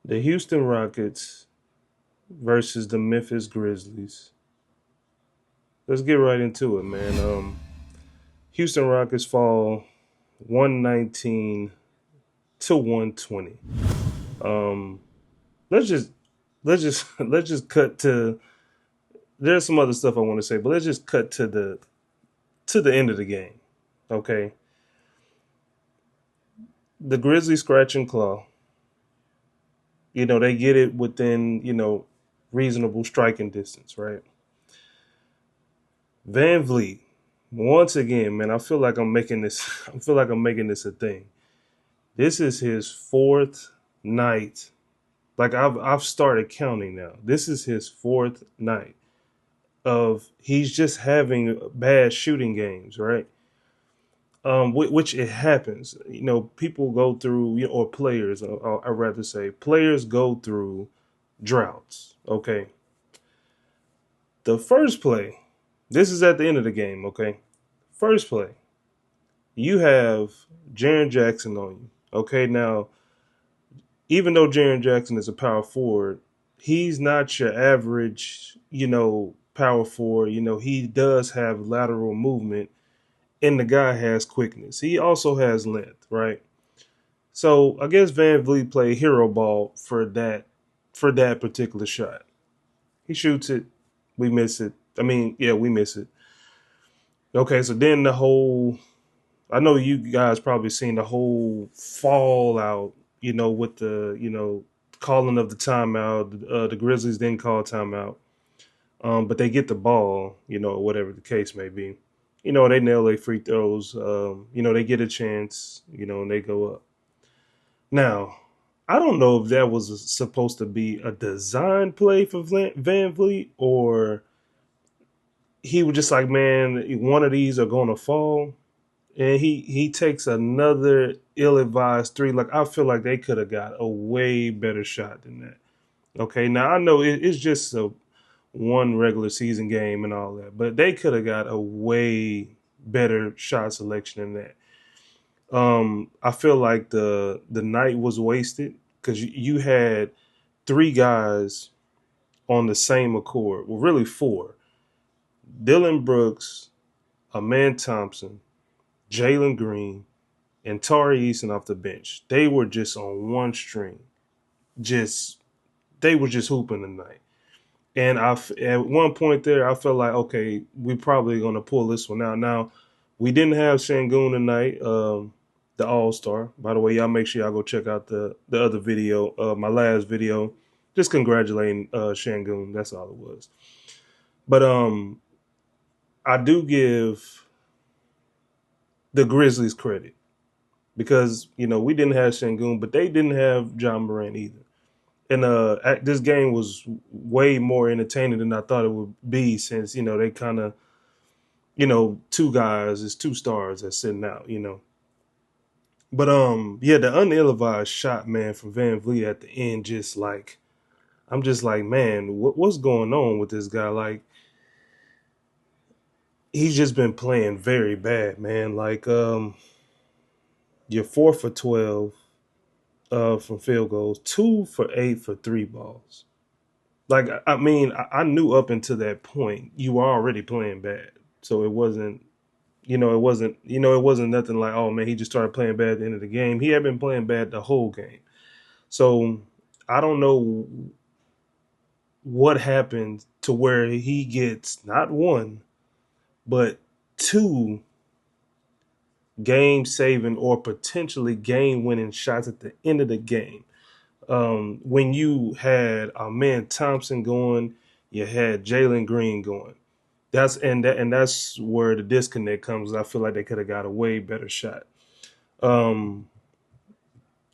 The Houston Rockets versus the Memphis Grizzlies. Let's get right into it, man. Houston Rockets fall 119 to 120. Um, let's just let's just cut to. There's some other stuff I want to say, but let's just cut to the end of the game. Okay, the Grizzlies scratch and claw. They get it within reasonable striking distance, right? VanVleet, once again, man, I feel like I'm making this. I feel like I'm making this a thing. This is his fourth night. Like I've started counting now. This is his fourth night of he's just having bad shooting games, right? Which it happens. People go through, or players, I'd rather say, players go through droughts. Okay, the first play. This is at the end of the game. Okay, first play. You have Jaren Jackson on you. Okay, now even though Jaren Jackson is a power forward, he's not your average, power forward. He does have lateral movement, and the guy has quickness. He also has length, right? So I guess Van Vliet played hero ball for that particular shot. He shoots it, we miss it. I mean, yeah, we miss it. Okay, so then the whole I know you guys probably seen the whole fallout, with the, calling of the timeout. The Grizzlies didn't call timeout, but they get the ball, whatever the case may be. They nail their free throws. They get a chance, and they go up. Now, I don't know if that was supposed to be a design play for Van Vliet, or he was just like, man, one of these are going to fall, and he takes another ill-advised three. Like, I feel like they could have got a way better shot than that. Okay, now I know it's just a one regular season game and all that, but they could have got a way better shot selection than that. I feel like the night was wasted because you had three guys on the same accord. Well, really four: Dylan Brooks, Aman Thompson, Jalen Green, and Tari Eason off the bench. They were just on one string. Just they were just hooping tonight. And at one point there, I felt like, okay, we're probably gonna pull this one out. Now, we didn't have Şengün tonight, the All-Star. By the way, y'all make sure y'all go check out the other video, my last video, just congratulating Şengün. That's all it was. But I do give the Grizzlies credit because we didn't have Şengün, but they didn't have Ja Morant either. And this game was way more entertaining than I thought it would be, since they kind of two guys is two stars that's sitting out. But yeah, the unill-advised shot, man, from Van Vliet at the end, just like I'm just like, man, what's going on with this guy? Like, he's just been playing very bad, man. Like, you're 4 for 12 from field goals, 2 for 8 for three balls. Like, I mean, I knew up until that point you were already playing bad. So it wasn't, it wasn't nothing like, oh man, he just started playing bad at the end of the game. He had been playing bad the whole game. So I don't know what happened to where he gets not one, but two game saving or potentially game winning shots at the end of the game. When you had our man Thompson going, you had Jalen Green going. That's where the disconnect comes. I feel like they could have got a way better shot. Um,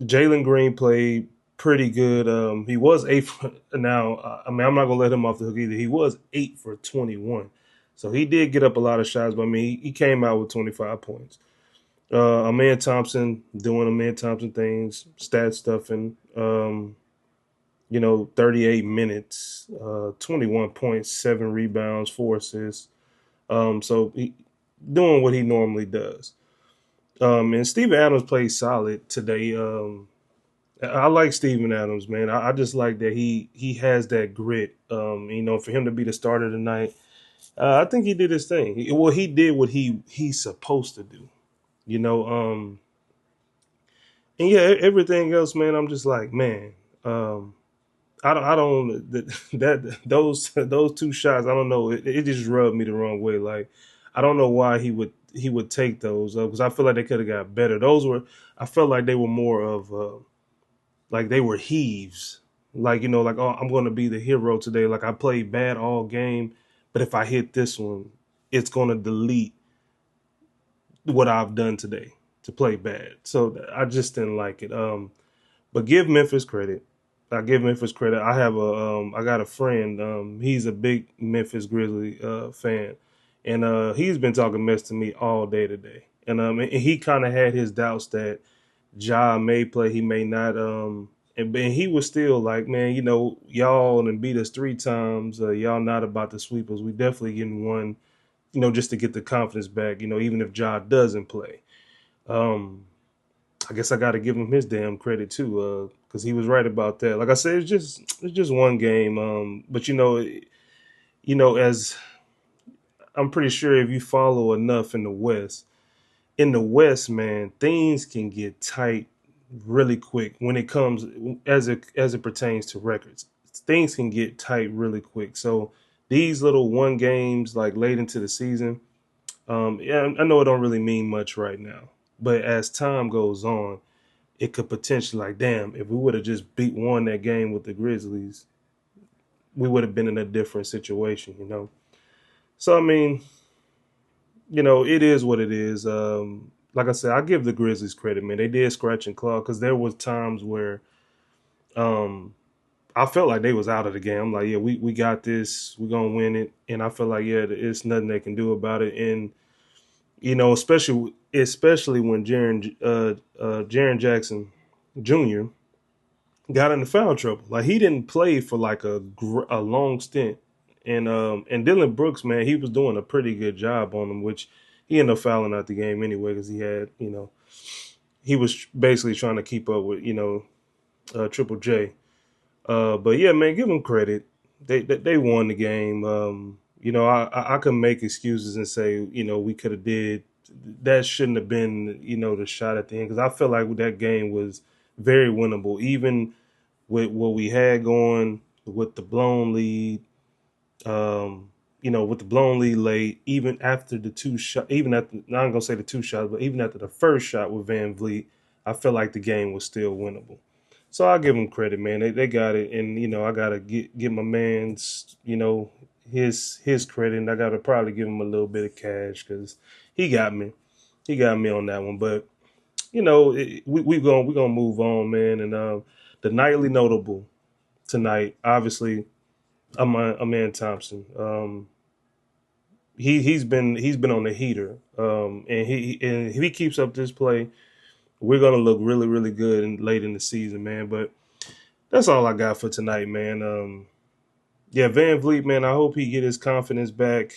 Jalen Green played pretty good. He was eight for, now. I mean, I'm not gonna let him off the hook either. He was 8 for 21, so he did get up a lot of shots. But I mean, he came out with 25 points. Aman Thompson doing Aman Thompson things, stat stuffing. 38 minutes, 21 points, 7 rebounds, 4 assists. So he doing what he normally does. And Steven Adams played solid today. I like Steven Adams, man. I just like that he has that grit. For him to be the starter tonight, I think he did his thing. He did what he's supposed to do. You know, and yeah, everything else, man. I'm just like, man. Um, I don't that those two shots. I don't know. It just rubbed me the wrong way. Like, I don't know why he would take those because I feel like they could have got better. Those were I felt like they were more of like they were heaves. Like like oh, I'm going to be the hero today. Like I played bad all game, but if I hit this one, it's going to delete what I've done today to play bad. So I just didn't like it. But give Memphis credit. I give Memphis credit. I got a friend. He's a big Memphis Grizzly fan, and he's been talking mess to me all day today. And he kind of had his doubts that Ja may play, he may not. And he was still like, man, y'all and beat us 3 times. Y'all not about to sweep us. We definitely getting one. Just to get the confidence back. Even if Ja doesn't play. Um, I guess I got to give him his damn credit too, because he was right about that. Like I said, it's just one game. But as I'm pretty sure if you follow enough in the West, man, things can get tight really quick when it comes as it pertains to records. Things can get tight really quick. So these little one games, like late into the season, yeah, I know it don't really mean much right now, but as time goes on it could potentially like, damn, if we would have just won that game with the Grizzlies, we would have been in a different situation. So I mean, it is what it is. Like I said, I give the Grizzlies credit, man. They did scratch and claw because there was times where um I felt like they was out of the game. I'm like, yeah, we got this, we're gonna win it. And I feel like, yeah, it's nothing they can do about it. And especially when Jaren Jackson Jr. got into foul trouble. Like he didn't play for like a long stint, and Dylan Brooks, man, he was doing a pretty good job on him, which he ended up fouling out the game anyway because he was basically trying to keep up with Triple J. But yeah, man, give them credit. They won the game. I can make excuses and say we could have did that, shouldn't have been the shot at the end because I felt like that game was very winnable even with what we had going with the blown lead, with the blown lead late, even after the two shot, even after, I'm not gonna say the two shots, but even after the first shot with VanVleet, I felt like the game was still winnable. So I'll give them credit, man. They got it, and I gotta get my man's his credit, and I gotta probably give him a little bit of cash because he got me, he got me on that one. But we gonna move on, man, and the nightly notable tonight. Obviously, I'm man Thompson. He's been on the heater. And if he keeps up this play, we're gonna look really really good late in the season, man. But that's all I got for tonight, man. Yeah, Van Vliet, man. I hope he get his confidence back.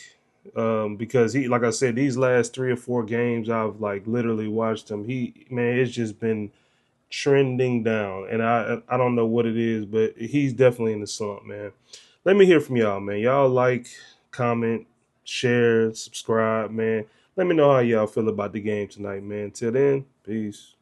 Because like I said, these last 3 or 4 games, I've like literally watched him. Man, it's just been trending down, and I don't know what it is, but he's definitely in the slump, man. Let me hear from y'all, man. Y'all like, comment, share, subscribe, man. Let me know how y'all feel about the game tonight, man. Till then, peace.